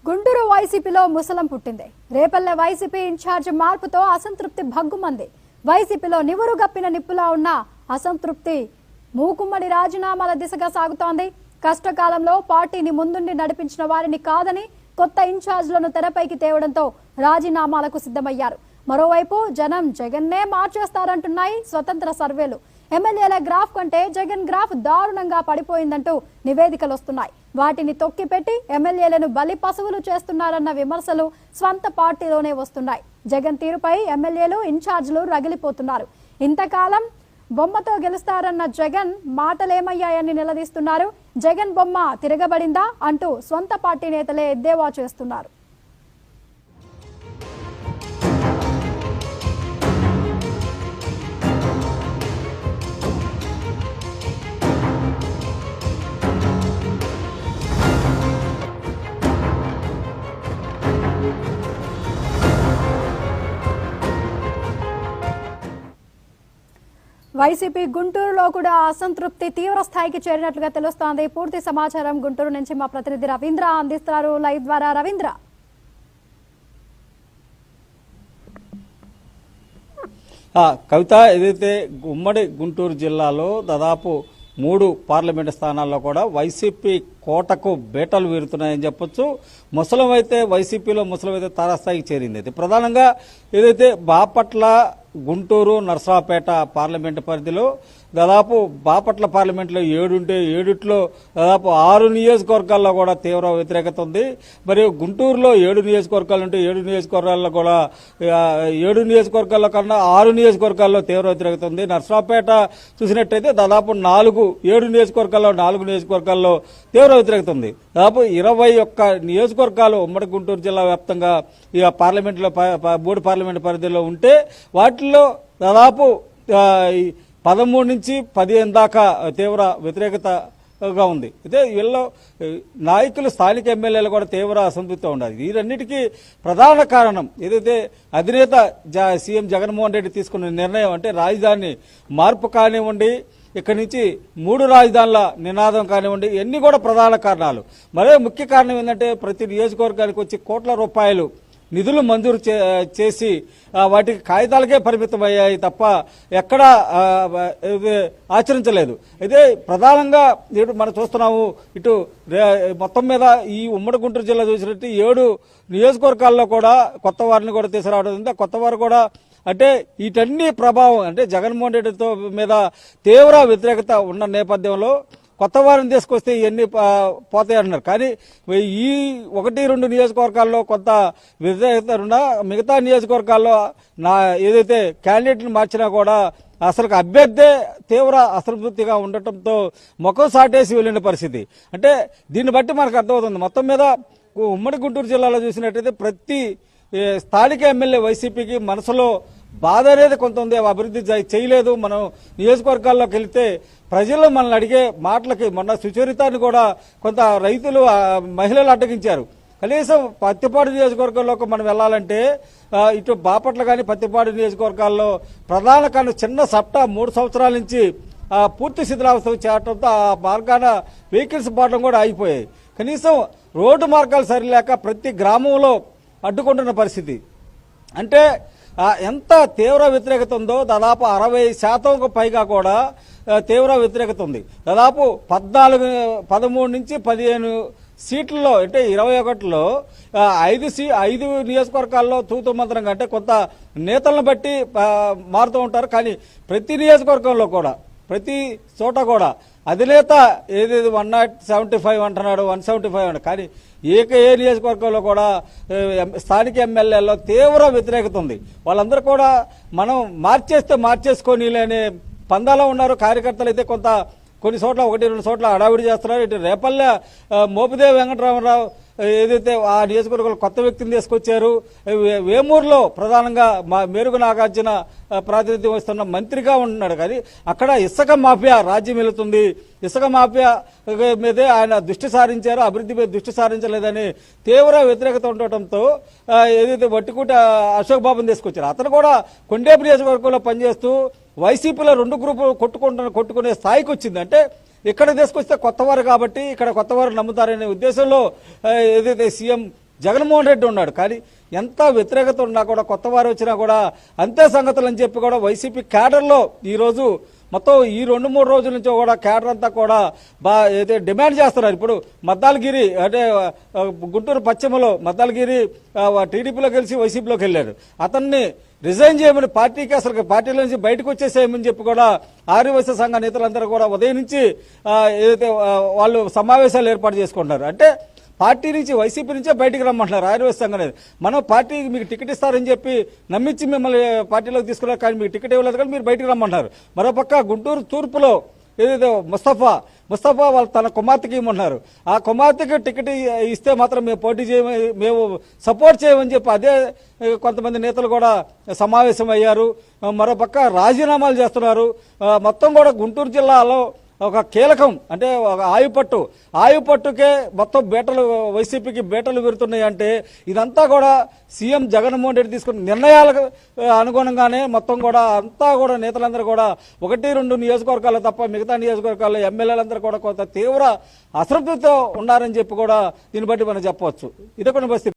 గుంటూరు వైసీపీలో ముసలం పుట్టింది. Repalle YCP incharge మార్పుతో అసంతృప్తి భగ్గుమంది. వైసీపీలో నివురు గప్పిన నిప్పులా ఉన్న అసంతృప్తి మూకుమ్మడి రాజీనామాల దిశగా సాగుతోంది. కష్టకాలంలో పార్టీని ముందుండి నడిపించిన వారిని కాదని కొత్త ఇన్ఛార్జ్లను తెరపైకి తేవడంతో రాజీనామాలకు సిద్ధమయ్యారు. మరోవైపు జనం జగన్నే మార్చేస్తారంటున్నాయి స్వతంత్ర సర్వేలు. ఎమ్మెల్యేల గ్రాఫ్ కంటే జగన్ గ్రాఫ్ దారుణంగా పడిపోయిందంటూ నివేదికలు వస్తున్నాయి. వాటిని తొక్కిపెట్టి ఎమ్మెల్యేలను బలి పశువులు చేస్తున్నారన్న విమర్శలు స్వంత పార్టీలోనే వస్తున్నాయి. జగన్ తీరుపై ఎమ్మెల్యేలు ఇన్ఛార్జీలు రగిలిపోతున్నారు. ఇంతకాలం బొమ్మతో గెలుస్తారన్న జగన్ మాటలేమయ్యాయని నిలదీస్తున్నారు. జగన్ బొమ్మ తిరగబడిందా అంటూ స్వంత పార్టీ నేతలే ఎద్దేవా చేస్తున్నారు. వైసీపీ గుంటూరులో కూడా అసంతృప్తి తీవ్ర స్థాయికి చేరినట్లుగా తెలుస్తోంది. పూర్తి సమాచారం గుంటూరు నుంచి మా ప్రతినిధి రవీంద్ర అందిస్తారు లైవ్ ద్వారా. రవీంద్ర, కవిత, ఏదైతే ఉమ్మడి గుంటూరు జిల్లాలో దాదాపు 3 పార్లమెంటు స్థానాల్లో కూడా వైసీపీ కోటకు బేటలు వీరుతున్నాయని చెప్పొచ్చు. ముసలం అయితే వైసీపీలో ముసలం అయితే తారాస్థాయికి చేరింది. అయితే ప్రధానంగా ఏదైతే బాపట్ల, గుంటూరు, నర్సరావుపేట పార్లమెంటు పరిధిలో దాదాపు బాపట్ల పార్లమెంట్లో 7 ఉంటే 7ట్లో దాదాపు 6 నియోజకవర్గాల్లో కూడా తీవ్ర వ్యతిరేకత ఉంది. మరియు గుంటూరులో 7 నియోజకవర్గాలు ఉంటే 7 నియోజకవర్గాల్లో కూడా 7 నియోజకవర్గాల్లో కన్నా 6 నియోజకవర్గాల్లో తీవ్ర వ్యతిరేకత ఉంది. నర్సరావుపేట చూసినట్టయితే దాదాపు 7 నియోజకవర్గాల్లో 4 నియోజకవర్గాల్లో తీవ్ర వ్యతిరేకత ఉంది. దాదాపు 21 నియోజకవర్గాలు ఉమ్మడి గుంటూరు జిల్లా వ్యాప్తంగా ఇక పార్లమెంట్లో 3 పార్లమెంటు పరిధిలో ఉంటే వాటిల్లో దాదాపు 13 నుంచి 15 దాకా తీవ్ర వ్యతిరేకతగా ఉంది. అయితే వీళ్ళలో నాయకులు, స్థానిక ఎమ్మెల్యేలు కూడా తీవ్ర అసంతృప్తితో ఉండాలి. వీరన్నిటికీ ప్రధాన కారణం ఏదైతే అధినేత సీఎం జగన్మోహన్ రెడ్డి తీసుకున్న నిర్ణయం, అంటే రాజధాని మార్పు కానివ్వండి, ఇక్కడి నుంచి 3 రాజధానుల నినాదం కానివ్వండి, ఇవన్నీ కూడా ప్రధాన కారణాలు. మరో ముఖ్య కారణం ఏంటంటే ప్రతి నియోజకవర్గానికి వచ్చి కోట్ల రూపాయలు నిధులు మంజూరు చేసి వాటికి కాగితాలకే పరిమితం అయ్యాయి తప్ప ఎక్కడా ఆచరించలేదు. అయితే ప్రధానంగా మనం చూస్తున్నాము, ఇటు మొత్తం మీద ఈ ఉమ్మడి గుంటూరు జిల్లా చూసినట్టు 7 నియోజకవర్గాల్లో కూడా కొత్త వారిని కూడా తీసుకురావడం, కొత్త వారు కూడా అంటే వీటన్ని ప్రభావం అంటే జగన్మోహన్ రెడ్డితో మీద తీవ్ర వ్యతిరేకత ఉన్న నేపథ్యంలో కొత్త వారిని తీసుకొస్తే ఇవన్నీ పోతాయన్నారు. కానీ ఈ 1-2 నియోజకవర్గాల్లో కొంత వ్యతిరేకత ఉన్నా మిగతా నియోజకవర్గాల్లో ఏదైతే క్యాండిడేట్ని మార్చినా కూడా అసలు అభ్యర్థే తీవ్ర అసంతృప్తిగా ఉండటంతో ముఖం సాటేసి వెళ్ళిన పరిస్థితి. అంటే దీన్ని బట్టి మనకు అర్థమవుతుంది. మొత్తం మీద ఉమ్మడి గుంటూరు జిల్లాలో చూసినట్టయితే ప్రతి స్థానిక ఎమ్మెల్యే వైసీపీకి మనసులో బాధ అనేది కొంత ఉంది. అభివృద్ధి చేయలేదు. మనం నియోజకవర్గాల్లోకి వెళితే ప్రజలు మనల్ని అడిగే మాటలకి మొన్న సుచరితాన్ని కూడా కొంత రైతులు, మహిళలు అడ్డగించారు. కనీసం పత్తిపాడు నియోజకవర్గంలోకి మనం వెళ్లాలంటే ఇటు బాపట్ల కానీ పత్తిపాడు నియోజకవర్గాల్లో ప్రధాన కానీ చిన్న సప్టా 3 సంవత్సరాల నుంచి పూర్తి శిథిలావస్థ చేరడంతో ఆ మార్గాన వెహికల్స్ పోవడం కూడా ఆగిపోయాయి. కనీసం రోడ్డు మార్గాలు సరిలేక ప్రతి గ్రామంలో అడ్డుకుంటున్న పరిస్థితి. అంటే ఎంత తీవ్ర వ్యతిరేకత ఉందో దాదాపు 60% పైగా కూడా తీవ్ర వ్యతిరేకత ఉంది. దాదాపు 13 నుంచి 15 సీట్లలో అంటే 21లో 5 నియోజకవర్గాల్లో తూతు మంత్రంగా అంటే కొంత నేతలను బట్టి మారుతూ ఉంటారు. కానీ ప్రతి నియోజకవర్గంలో కూడా ప్రతి చోట కూడా అధినేత ఏదేది 175 అంటున్నాడు, 175 అంటాడు. కానీ ఏ నియోజకవర్గంలో కూడా స్థానిక ఎమ్మెల్యేల్లో తీవ్ర వ్యతిరేకత ఉంది. వాళ్ళందరూ కూడా మనం మార్చేసుకొని లేని పందాలో ఉన్నారు. కార్యకర్తలు అయితే కొన్ని చోట్ల 1-2 చోట్ల హడావిడి చేస్తున్నారు. ఇటు రేపల్లె మోపిదేవి వెంకటరామరావు ఏదైతే ఆ నియోజకవర్గంలో కొత్త వ్యక్తిని తీసుకొచ్చారు. వేమూరులో ప్రధానంగా మేరుగు నాగార్జున ప్రాతినిధ్యం వస్తున్న మంత్రిగా ఉంటున్నాడు. కానీ అక్కడ ఇసుక మాఫియా రాజ్యం వెళుతుంది. ఇసుక మాఫియా మీదే ఆయన దృష్టి సారించారు, అభివృద్ధి మీద దృష్టి సారించలేదని తీవ్ర వ్యతిరేకత ఉండటంతో ఏదైతే వట్టికూట అశోక్ బాబుని తీసుకొచ్చారు. అతను కూడా కొండేపు నియోజకవర్గంలో పనిచేస్తూ వైసీపీలో 2 గ్రూపులు కొట్టుకునే స్థాయికి వచ్చింది. అంటే ఇక్కడ తీసుకొస్తే కొత్తవారు కాబట్టి ఇక్కడ కొత్తవారు నమ్ముతారనే ఉద్దేశంలో ఏదైతే సీఎం జగన్మోహన్ రెడ్డి ఉన్నాడు. కానీ ఎంత వ్యతిరేకత ఉన్నా కూడా కొత్త వారు వచ్చినా కూడా అంతే సంగతులు అని చెప్పి కూడా వైసీపీ క్యాడర్లో ఈరోజు మొత్తం ఈ 2-3 రోజుల నుంచి కూడా క్యాడర్ అంతా కూడా అయితే డిమాండ్ చేస్తున్నారు. ఇప్పుడు మద్దాలగిరి అంటే గుంటూరు పశ్చిమలో మద్దాలగిరి టీడీపీలో కలిసి వైసీపీలోకి వెళ్ళాడు. అతన్ని రిజైన్ చేయమని పార్టీకి అసలు పార్టీలో నుంచి బయటకు వచ్చేసేయమని చెప్పి కూడా ఆర్యవైశ్య సంఘ నేతలందరూ కూడా ఉదయం నుంచి ఏదైతే వాళ్ళు సమావేశాలు ఏర్పాటు చేసుకుంటున్నారు. అంటే పార్టీ నుంచి వైసీపీ నుంచే బయటికి రమ్మంటున్నారు ఆర్యవైశ్య సంఘం అనేది. మనం పార్టీకి మీకు టికెట్ ఇస్తారని చెప్పి నమ్మించి మిమ్మల్ని పార్టీలోకి తీసుకున్నారు, కానీ మీకు టికెట్ ఇవ్వలేదు కానీ మీరు బయటికి రమ్మంటున్నారు. మరోపక్క గుంటూరు తూర్పులో ఏదైతే ముస్తఫా వాళ్ళు తన కుమార్తెకి ఇవ్వమంటున్నారు. ఆ కుమార్తెకి టికెట్ ఇస్తే మాత్రం మేము పోటీ చేయమని మేము సపోర్ట్ చేయమని చెప్పి అదే కొంతమంది నేతలు కూడా సమావేశం అయ్యారు. మరోపక్క రాజీనామాలు చేస్తున్నారు. మొత్తం కూడా గుంటూరు జిల్లాలో ఒక కీలకం అంటే ఒక ఆయుపట్టుకే మొత్తం బేటలు వైసీపీకి బేటలు పెడుతున్నాయి. అంటే ఇదంతా కూడా సీఎం జగన్మోహన్ రెడ్డి తీసుకున్న నిర్ణయాలకు అనుగుణంగానే మొత్తం కూడా అంతా కూడా నేతలందరూ కూడా 1-2 నియోజకవర్గాలు తప్ప మిగతా నియోజకవర్గాల్లో ఎమ్మెల్యేలందరూ కూడా కొంత తీవ్ర అసంతృప్తితో ఉన్నారని చెప్పి కూడా దీన్ని బట్టి మనం చెప్పవచ్చు. ఇదే కొన్ని పరిస్థితి.